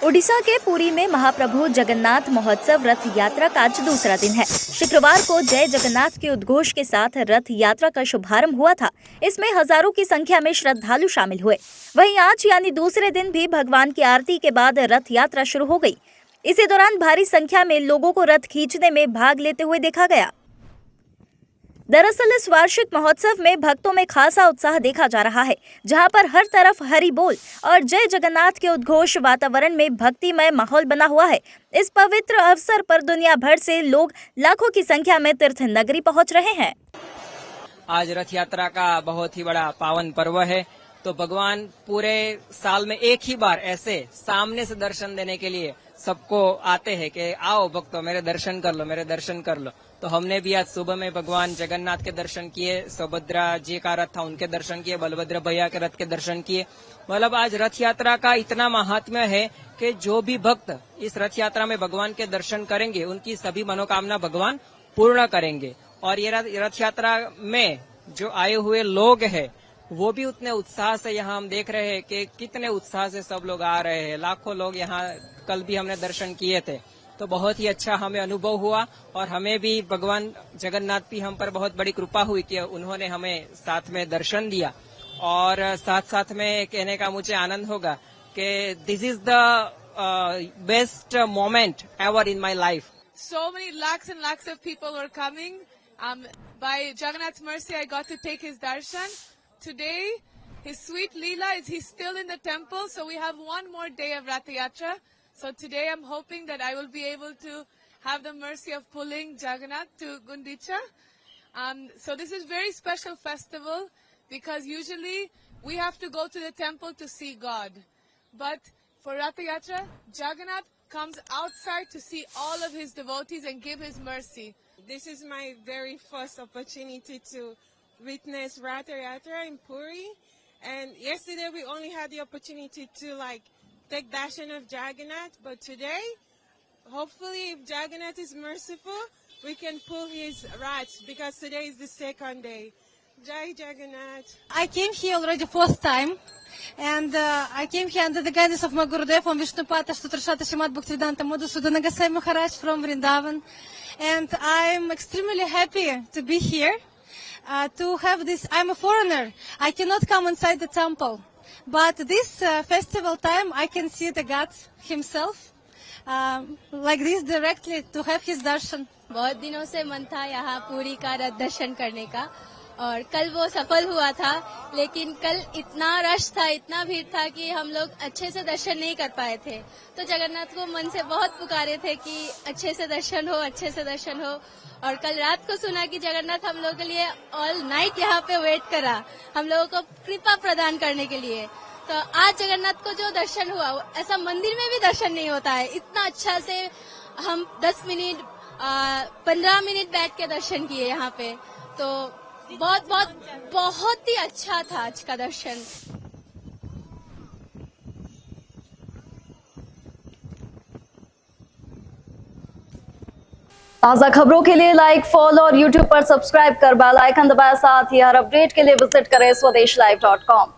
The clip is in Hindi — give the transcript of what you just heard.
ओडिशा के पुरी में महाप्रभु जगन्नाथ महोत्सव रथ यात्रा का आज दूसरा दिन है। शुक्रवार को जय जगन्नाथ के उद्घोष के साथ रथ यात्रा का शुभारंभ हुआ था। इसमें हजारों की संख्या में श्रद्धालु शामिल हुए। वहीं आज यानी दूसरे दिन भी भगवान की आरती के बाद रथ यात्रा शुरू हो गई। इसी दौरान भारी संख्या में लोगों को रथ खींचने में भाग लेते हुए देखा गया। दरअसल इस वार्षिक महोत्सव में भक्तों में खासा उत्साह देखा जा रहा है, जहां पर हर तरफ हरि बोल और जय जगन्नाथ के उद्घोष वातावरण में भक्तिमय माहौल बना हुआ है। इस पवित्र अवसर पर दुनिया भर से लोग लाखों की संख्या में तीर्थ नगरी पहुंच रहे हैं। आज रथ यात्रा का बहुत ही बड़ा पावन पर्व है, तो भगवान पूरे साल में एक ही बार ऐसे सामने से दर्शन देने के लिए सबको आते हैं कि आओ भक्तों मेरे दर्शन कर लो, मेरे दर्शन कर लो। तो हमने भी आज सुबह में भगवान जगन्नाथ के दर्शन किए, सुभद्रा जी का रथ था उनके दर्शन किए, बलभद्र भैया के रथ के दर्शन किए। मतलब आज रथ यात्रा का इतना महात्म्य है कि जो भी भक्त इस रथ यात्रा में भगवान के दर्शन करेंगे उनकी सभी मनोकामना भगवान पूर्ण करेंगे। और ये रथ यात्रा में जो आए हुए लोग हैं वो भी उतने उत्साह से यहाँ हम देख रहे हैं कि कितने उत्साह से सब लोग आ रहे हैं। लाखों लोग यहाँ कल भी हमने दर्शन किए थे, तो बहुत ही अच्छा हमें अनुभव हुआ। और हमें भी भगवान जगन्नाथ की हम पर बहुत बड़ी कृपा हुई कि उन्होंने हमें साथ में दर्शन दिया। और साथ साथ में कहने का मुझे आनंद होगा कि this is the best moment ever in my life. So many lakhs and lakhs of people were coming. By Jagannath's mercy, I got to take his darshan. Today, his sweet Leela is he's still in the temple, so we have one more day of Rath Yatra. So today I'm hoping that I will be able to have the mercy of pulling Jagannath to Gundicha. So this is very special festival because usually we have to go to the temple to see God. But for Rath Yatra, Jagannath comes outside to see all of his devotees and give his mercy. This is my very first opportunity to witness Rath Yatra in Puri. And yesterday we only had the opportunity to take darshan of Jagannath, but today, hopefully if Jagannath is merciful, we can pull his rats because today is the second day. Jai Jagannath. I came here already fourth time, and I came here under the guidance of my Gurudev from Vishnupata Sutrashata Shrimad Bhaktivedanta Madhusudana Gosai Maharaj from Vrindavan. And I'm extremely happy to be here, to have this. I'm a foreigner. I cannot come inside the temple. But this festival time, I can see the God himself, like this directly, to have his darshan. बहुत दिनों से मन था यहाँ पूरी का रथ दर्शन करने का, और कल वो सफल हुआ था। लेकिन कल इतना रश था, इतना भीड़ था कि हम लोग अच्छे से दर्शन नहीं कर पाए थे। तो जगन्नाथ को मन से बहुत पुकारे थे कि अच्छे से दर्शन हो, अच्छे से दर्शन हो। और कल रात को सुना कि जगन्नाथ हम लोगों के लिए ऑल नाइट यहाँ पे वेट करा, हम लोगों को कृपा प्रदान करने के लिए। तो आज जगन्नाथ को जो दर्शन हुआ, ऐसा मंदिर में भी दर्शन नहीं होता है। इतना अच्छा से हम 10 मिनट 15 मिनट बैठ के दर्शन किए यहाँ पे। तो बहुत बहुत बहुत ही अच्छा था आज का दर्शन। ताज़ा खबरों के लिए लाइक, फॉलो और यूट्यूब पर सब्सक्राइब कर बेल आइकन दबाएं। साथ ही हर अपडेट के लिए विजिट करें swedeshlive.com।